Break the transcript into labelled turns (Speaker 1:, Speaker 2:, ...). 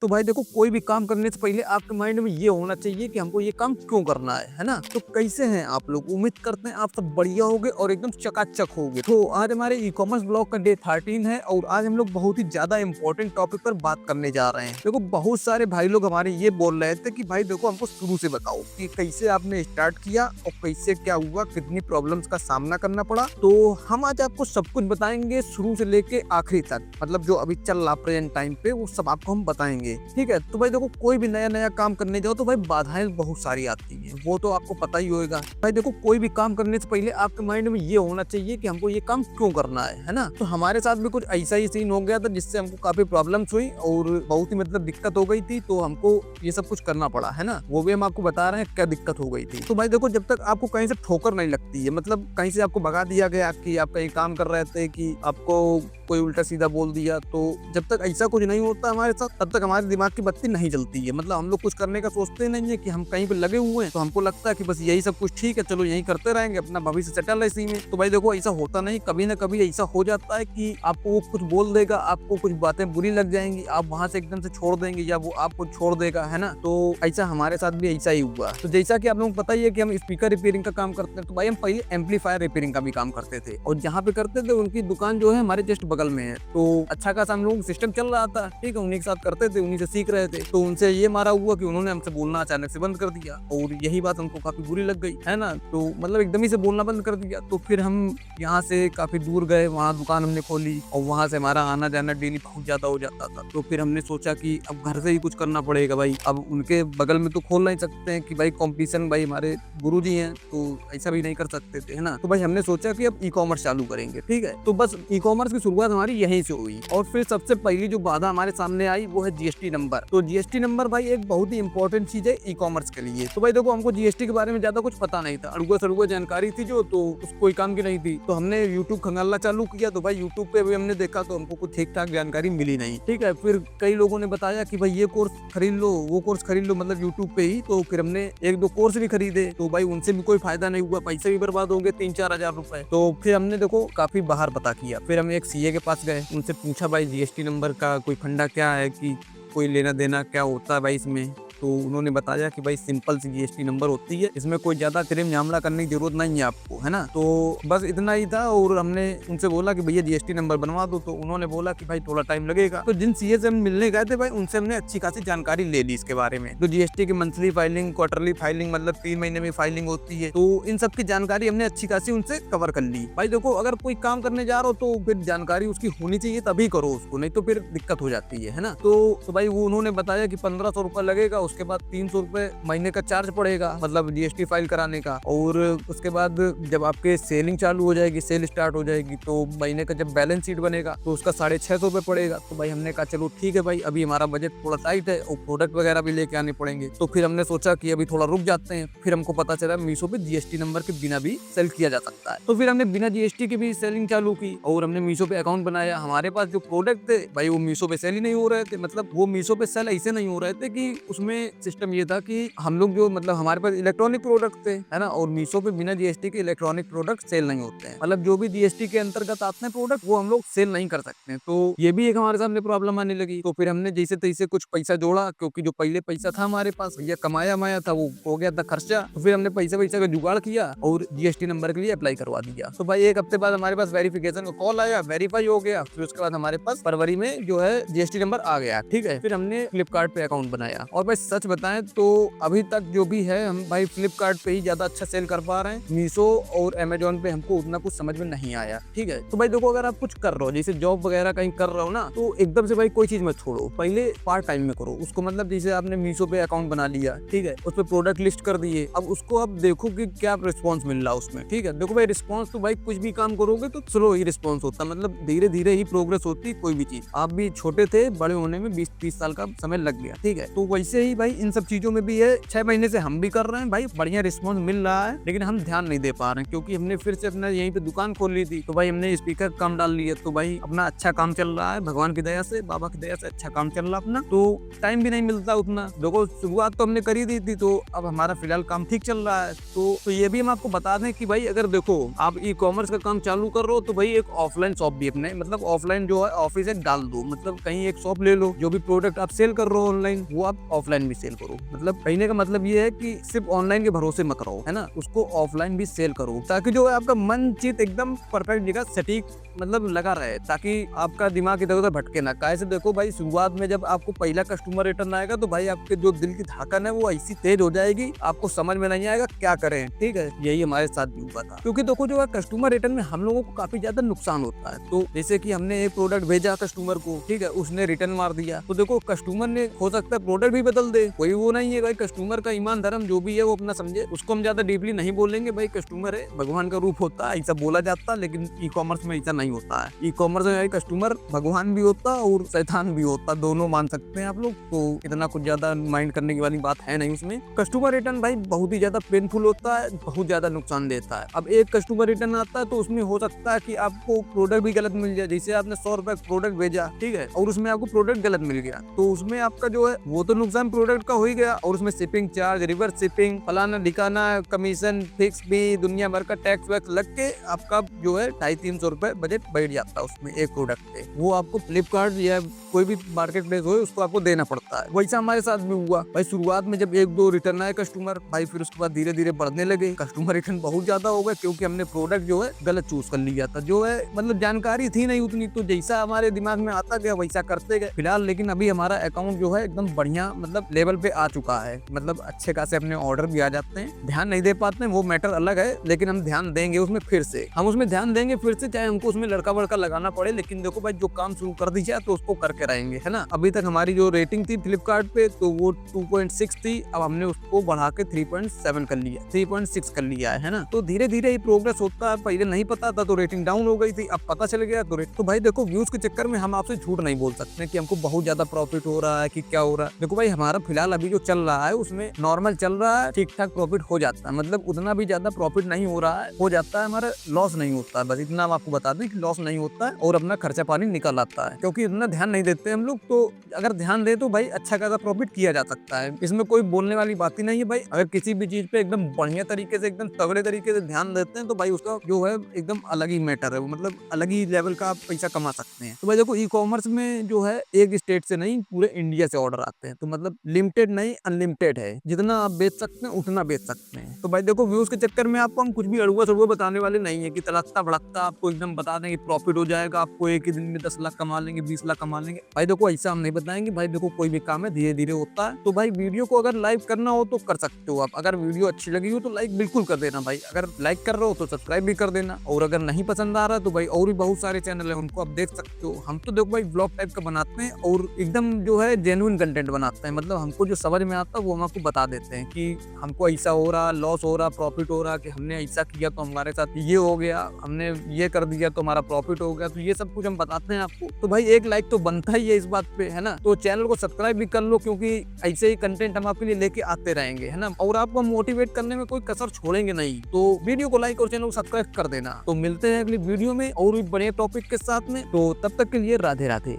Speaker 1: तो भाई देखो, कोई भी काम करने से पहले आपके माइंड में ये होना चाहिए कि हमको ये काम क्यों करना है ना? तो कैसे हैं आप लोग? उम्मीद करते हैं आप सब बढ़िया होगे और एकदम चकाचक होगे। तो आज हमारे ई-कॉमर्स ब्लॉग का डे 13 है और आज हम लोग बहुत ही ज़्यादा इम्पोर्टेंट टॉपिक पर बात करने जा रहे हैं। देखो, बहुत सारे भाई लोग हमारे ये बोल रहे थे कि भाई देखो, हमको शुरू से बताओ कि कैसे आपने स्टार्ट किया और कैसे क्या हुआ, कितनी प्रॉब्लम्स का सामना करना पड़ा। तो हम आज आपको सब कुछ बताएंगे शुरू से लेके आखिरी तक, मतलब जो अभी चल रहा प्रेजेंट टाइम पे वो सब आपको हम बताएंगे। ठीक है, तो भाई देखो, कोई भी नया नया काम करने जाओ तो भाई बाधाएं बहुत सारी आती हैं, वो तो आपको पता ही होगा। भाई देखो, कोई भी काम करने से पहले आपके माइंड में ये होना चाहिए कि हमको ये काम क्यों करना है ना? तो हमारे साथ भी कुछ ऐसा ही सीन हो गया था जिससे हमको काफी प्रॉब्लम्स हुई और बहुत ही मतलब दिक्कत हो गई थी, तो हमको ये सब कुछ करना पड़ा है ना। वो भी हम आपको बता रहे हैं क्या दिक्कत हो गई थी। तो भाई देखो, जब तक आपको कहीं से ठोकर नहीं लगती है, मतलब कहीं से आपको भगा दिया गया कि आप कहीं काम कर रहे थे कि आपको कोई उल्टा सीधा बोल दिया, तो जब तक ऐसा कुछ नहीं होता हमारे साथ तब तक हमारे दिमाग की बत्ती नहीं जलती है। मतलब हम लोग कुछ करने का सोचते नहीं है कि हम कहीं पे लगे हुए हैं, तो हमको लगता है कि बस यही सब कुछ ठीक है, चलो यही करते रहेंगे, अपना भविष्य सेटल है इसी में। तो भाई देखो, ऐसा होता नहीं, कभी ना कभी ऐसा हो जाता है कि आपको वो कुछ बोल देगा, आपको कुछ बातें बुरी लग जाएंगी, आप वहां से एकदम से छोड़ देंगे या वो आपको छोड़ देगा, है ना। तो ऐसा हमारे साथ भी ऐसा ही हुआ। तो जैसा कि आप लोगों को पता ही है कि हम स्पीकर रिपेयरिंग का काम करते हैं, तो भाई हम पहले एम्पलीफायर रिपेयरिंग का भी काम करते थे और जहाँ पे करते थे उनकी दुकान जो है हमारे जस्ट बगल में है। तो अच्छा खासा हम लोग सिस्टम चल रहा था, ठीक है, उन्हीं के साथ करते थे, उन्हीं से सीख रहे थे। तो उनसे ये मारा हुआ कि उन्होंने हमसे बोलना अचानक से बंद कर दिया और यही बात हमको काफी बुरी लग गई, है ना। तो मतलब एकदम ही से बोलना बंद कर दिया। तो फिर हम यहाँ से काफी दूर गए, वहाँ दुकान हमने खोली और वहाँ से हमारा आना जाना डेली बहुत ज्यादा हो जाता था। तो फिर हमने सोचा कि अब घर से ही कुछ करना पड़ेगा भाई, अब उनके बगल में तो खोल नहीं सकते हैं कि भाई कॉम्पिटिशन, भाई हमारे गुरु जी हैं तो ऐसा भी नहीं कर सकते थे, है ना। तो भाई हमने सोचा कि अब ई कॉमर्स चालू करेंगे, ठीक है। तो बस ई कॉमर्स की शुरुआत हमारी यहीं से हुई और फिर सबसे पहली जो बाधा हमारे सामने आई वो है जीएसटी नंबर। तो जीएसटी नंबर भाई एक बहुत ही इंपॉर्टेंट चीज है ई कॉमर्स के लिए। तो भाई देखो, हमको जीएसटी के बारे में ज्यादा कुछ पता नहीं था, अड़ुआ सड़ुआ जानकारी थी जो, तो कोई काम की नहीं थी। तो हमने यूट्यूब खंगालना चालू किया, तो भाई यूट्यूब पे भी हमने देखा तो हमको कुछ ठीक ठाक जानकारी मिली नहीं, ठीक है। फिर कई लोगों ने बताया कि भाई ये कोर्स खरीद लो, वो कोर्स खरीद लो, मतलब यूट्यूब पे ही। तो फिर हमने एक दो कोर्स भी खरीदे, तो भाई उनसे भी कोई फायदा नहीं हुआ, पैसे भी बर्बाद हो गए 3-4 हजार रुपए। तो फिर हमने देखो काफी बाहर पता किया, फिर हम एक सीए के पास गए, उनसे पूछा भाई जीएसटी नंबर का कोई फंडा क्या है, कि कोई लेना देना क्या होता है भाई इसमें। तो उन्होंने बताया कि भाई सिंपल सी जीएसटी नंबर होती है, इसमें कोई ज्यादा तिरिम झामला करने की जरूरत नहीं है आपको, है ना। तो बस इतना ही था और हमने उनसे बोला कि भैया जीएसटी नंबर बनवा दो, तो उन्होंने बोला कि भाई थोड़ा टाइम लगेगा। तो जिन सीए से हम मिलने गए थे भाई उनसे हमने अच्छी खासी जानकारी ले ली इसके बारे में। तो जीएसटी की मंथली फाइलिंग, क्वार्टरली फाइलिंग, मतलब 3 महीने में फाइलिंग होती है, तो इन सब की जानकारी हमने अच्छी खासी उनसे कवर कर ली। भाई देखो, अगर कोई काम करने जा रहे हो तो फिर जानकारी उसकी होनी चाहिए, तभी करो उसको, नहीं तो फिर दिक्कत हो जाती है ना। तो भाई वो उन्होंने बताया कि 1500 रुपये लगेगा, उसके बाद 300 रुपए महीने का चार्ज पड़ेगा, मतलब जीएसटी फाइल कराने का। और उसके बाद जब आपके सेलिंग चालू हो जाएगी, सेल स्टार्ट हो जाएगी, तो महीने का जब बैलेंस शीट बनेगा तो उसका 650 रुपए पड़ेगा। तो भाई हमने कहा चलो ठीक है भाई, अभी हमारा बजट थोड़ा टाइट है और प्रोडक्ट वगैरह भी लेके आने पड़ेंगे। तो फिर हमने सोचा कि अभी थोड़ा रुक जाते हैं। फिर हमको पता चला मीशो पे जीएसटी नंबर के बिना भी सेल किया जा सकता है। तो फिर हमने बिना जीएसटी के भी सेलिंग चालू की और हमने मीशो पे अकाउंट बनाया। हमारे पास जो प्रोडक्ट थे भाई वो मीशो पे सेल ही नहीं हो रहे थे, मतलब वो मीशो पे सेल ऐसे नहीं हो रहे थे कि उसमें सिस्टम ये था कि हम लोग जो, मतलब हमारे पास इलेक्ट्रॉनिक प्रोडक्ट थे, है ना, और मीशो पे बिना जीएसटी के इलेक्ट्रॉनिक प्रोडक्ट सेल नहीं होते हैं, मतलब जो भी जीएसटी के अंतर्गत आते हैं प्रोडक्ट वो हम लोग सेल नहीं कर सकते हैं। तो ये भी एक हमारे सामने प्रॉब्लम आने लगी। तो फिर हमने जैसे तैसे कुछ पैसा जोड़ा, क्योंकि जो पहले पैसा था हमारे पास भैया कमाया माया था वो हो गया था खर्चा। तो फिर हमने पैसा पैसा का जुगाड़ किया और जीएसटी नंबर के लिए अप्लाई करवा दिया। तो भाई एक हफ्ते बाद हमारे पास वेरिफिकेशन का कॉल आया, वेरीफाई हो गया। फिर उसके बाद हमारे पास फरवरी में जो है जीएसटी नंबर आ गया, ठीक है। फिर हमने फ्लिपकार्ट पे अकाउंट बनाया और भाई सच बताएं तो अभी तक जो भी है हम भाई फ्लिपकार्ट पे ही ज्यादा अच्छा सेल कर पा रहे हैं। मीशो और अमेजोन पे हमको उतना कुछ समझ में नहीं आया, ठीक है। तो भाई देखो, अगर आप कुछ कर रहे हो, जैसे जॉब वगैरह कहीं कर रहे हो ना, तो एकदम से भाई कोई चीज मत छोड़ो, पहले पार्ट टाइम में करो उसको। मतलब जैसे आपने मीशो पे अकाउंट बना लिया, ठीक है, उस पर प्रोडक्ट लिस्ट कर दिए, अब उसको आप देखो कि क्या रिस्पॉन्स मिल रहा है उसमें, ठीक है। देखो भाई, रिस्पॉन्स तो भाई कुछ भी काम करोगे तो स्लो ही रिस्पॉन्स होता है, मतलब धीरे धीरे ही प्रोग्रेस होती है कोई भी चीज। आप भी छोटे थे, बड़े होने में 20-30 साल का समय लग गया, ठीक है। तो वैसे ही भाई इन सब चीजों में भी है। 6 महीने से हम भी कर रहे हैं भाई, बढ़िया रिस्पॉन्स मिल रहा है, लेकिन हम ध्यान नहीं दे पा रहे हैं क्योंकि हमने फिर से अपना यहीं पे दुकान खोल ली थी। तो भाई हमने स्पीकर कम डाल लिए, तो भाई अपना अच्छा काम चल रहा है भगवान की दया से, बाबा की दया से अच्छा काम चल रहा अपना। तो टाइम भी नहीं मिलता उतना। देखो शुरुआत तो हमने करी दी थी, तो अब हमारा फिलहाल काम ठीक चल रहा है। तो ये भी हम आपको बता दें कि भाई अगर देखो आप ई कॉमर्स का काम चालू कर रहे हो तो भाई एक ऑफलाइन शॉप भी अपने मतलब ऑफलाइन जो है ऑफिस एक डाल दो, मतलब कहीं एक शॉप ले लो। जो भी प्रोडक्ट आप सेल कर रहे हो ऑनलाइन वो आप ऑफलाइन भी सेल करो। मतलब कहने का मतलब ये है कि सिर्फ ऑनलाइन के भरोसे मत रहो, है ना, उसको ऑफलाइन भी सेल करो, ताकि जो है आपका मन चित एकदम परफेक्ट जगह सटीक मतलब लगा रहे, ताकि आपका दिमाग इधर उधर भटके ना। कैसे देखो भाई शुरुआत में जब आपको पहला कस्टमर रिटर्न आएगा तो भाई आपके जो दिल की धड़कन है वो ऐसी तेज हो जाएगी, आपको समझ में नहीं आएगा क्या करें। ठीक है, यही हमारे साथ भी हुआ था। क्योंकि देखो जो है कस्टमर रिटर्न में हम लोगों को काफी ज्यादा नुकसान होता है। तो जैसे कि हमने एक प्रोडक्ट भेजा कस्टमर को, ठीक है, उसने रिटर्न मार दिया, तो देखो कस्टमर ने हो सकता है प्रोडक्ट भी बदल दे, कोई वो नहीं है भाई। कस्टमर का ईमान धर्म जो भी है वो अपना समझे, उसको हम ज्यादा डीपली नहीं बोलेंगे। भाई कस्टमर है भगवान का रूप होता है, ऐसा बोला जाता है, लेकिन ई कॉमर्स में ऐसा नहीं होता है। ई कॉमर्स में कस्टमर भगवान भी होता है और शैतान भी होता है, दोनों मान सकते हैं आप लोग। तो इतना कुछ ज्यादा माइंड करने की वाली बात है नहीं उसमें। कस्टमर रिटर्न भाई बहुत ही ज्यादा पेनफुल होता है, बहुत ज्यादा नुकसान देता है। अब एक कस्टमर रिटर्न आता है तो उसमें हो सकता है कि आपको प्रोडक्ट भी गलत मिल जाए। जैसे आपने 100 रुपए प्रोडक्ट भेजा, ठीक है, और उसमें आपको प्रोडक्ट गलत मिल गया, तो उसमें आपका जो है वो तो नुकसान प्रोडक्ट का हो ही गया, और उसमें शिपिंग चार्ज, रिवर्स शिपिंग, फलाना ढिकाना, कमीशन, फिक्स भी, दुनिया भर का टैक्स वैक्स लग के आपका जो है 250-300 रुपए बजट बैठ जाता है उसमें एक प्रोडक्ट पे। वो आपको फ्लिपकार्ट या कोई भी मार्केट प्लेस हो उसको आपको देना पड़ता है। वैसा हमारे साथ भी हुआ भाई। शुरुआत में जब 1-2 रिटर्न आए कस्टमर भाई, फिर उसके बाद धीरे धीरे बढ़ने लगे कस्टमर रिटर्न, बहुत ज्यादा हो गए क्योंकि हमने प्रोडक्ट जो है गलत चूज कर लिया था। जो है मतलब जानकारी थी नहीं उतनी, तो जैसा हमारे दिमाग में आता गया वैसा करते गए फिलहाल। लेकिन अभी हमारा अकाउंट जो है एकदम बढ़िया मतलब लेवल पे आ चुका है, मतलब अच्छे खासे अपने ऑर्डर भी आ जाते हैं। ध्यान नहीं दे पाते हैं वो मैटर अलग है, लेकिन हम ध्यान देंगे उसमें फिर से, हम उसमें ध्यान देंगे फिर से, चाहे हमको उसमें लड़का वड़का लगाना पड़े। लेकिन देखो भाई जो काम शुरू कर दीजिए तो उसको करके रहेंगे, है ना। अभी तक हमारी जो रेटिंग थी फ्लिपकार्ट पे तो वो 2.6 थी, अब हमने उसको बढ़ा के 3.7 कर लिया, 3.6 कर लिया है ना। तो धीरे धीरे ही प्रोग्रेस होता है। पहले नहीं पता था तो रेटिंग डाउन हो गई थी, अब पता चल गया तो भाई देखो व्यूज के चक्कर में हम आपसे झूठ नहीं बोल सकते कि हमको बहुत ज्यादा प्रॉफिट हो रहा है कि क्या हो रहा है। देखो भाई हमारा फिलहाल अभी जो चल रहा है उसमें नॉर्मल चल रहा है, ठीक ठाक प्रॉफिट हो जाता है, मतलब उतना भी ज्यादा प्रॉफिट नहीं हो रहा है, हो जाता है, हमारा लॉस नहीं होता है। बस इतना हम आपको बता दें कि लॉस नहीं होता है और अपना खर्चा पानी निकल आता है, क्योंकि इतना ध्यान नहीं देते हम लोग। तो अगर ध्यान दे तो भाई अच्छा खासा प्रॉफिट किया जा सकता है, इसमें कोई बोलने वाली बात ही नहीं है भाई। अगर किसी भी चीज पे एकदम बढ़िया तरीके से एकदम तगड़े तरीके से ध्यान देते हैं तो भाई उसका जो है एकदम अलग ही मैटर है, मतलब अलग ही लेवल का आप पैसा कमा सकते हैं। तो भाई देखो ई कॉमर्स में जो है एक स्टेट से नहीं पूरे इंडिया से ऑर्डर आते हैं, तो मतलब लिमिटेड नहीं अनलिमिटेड है, जितना आप बेच सकते हैं उतना बेच सकते हैं। तो भाई देखो व्यूज के चक्कर में आपको हम कुछ भी अड़ुआ सड़ुआ बताने वाले नहीं है कि तड़कता भड़कता आपको एकदम बता देंगे प्रॉफिट हो जाएगा, आपको एक ही दिन में 10 लाख कमा लेंगे, 20 लाख कमा लेंगे। भाई देखो ऐसा हम नहीं बताएंगे भाई। देखो कोई भी काम है धीरे धीरे होता है। तो भाई वीडियो को अगर लाइक करना हो तो कर सकते हो आप, अगर वीडियो अच्छी लगी हो तो लाइक बिल्कुल कर देना भाई, अगर लाइक कर रहे हो तो सब्सक्राइब भी कर देना, और अगर नहीं पसंद आ रहा तो भाई और भी बहुत सारे चैनल है उनको आप देख सकते हो। हम तो देखो भाई ब्लॉग टाइप का बनाते हैं और एकदम जो है जेन्युइन कंटेंट बनाते हैं, मतलब हमको जो समझ में आता है वो हम आपको बता देते हैं कि हमको ऐसा हो रहा, लॉस हो रहा, प्रॉफिट हो रहा, कि हमने ऐसा किया तो हमारे साथ ये हो गया, हमने ये कर दिया तो हमारा प्रॉफिट हो गया, तो ये सब कुछ हम बताते हैं आपको। तो भाई एक लाइक तो बनता ही है इस बात पे, है ना। तो चैनल को सब्सक्राइब भी कर लो, क्योंकि ऐसे ही कंटेंट हम आपके लिए लेके आते रहेंगे, है ना, और आपको मोटिवेट करने में कोई कसर छोड़ेंगे नहीं। तो वीडियो को लाइक और चैनल को सब्सक्राइब कर देना। तो मिलते हैं अगली वीडियो में और भी बड़े टॉपिक के साथ में, तो तब तक के लिए राधे राधे।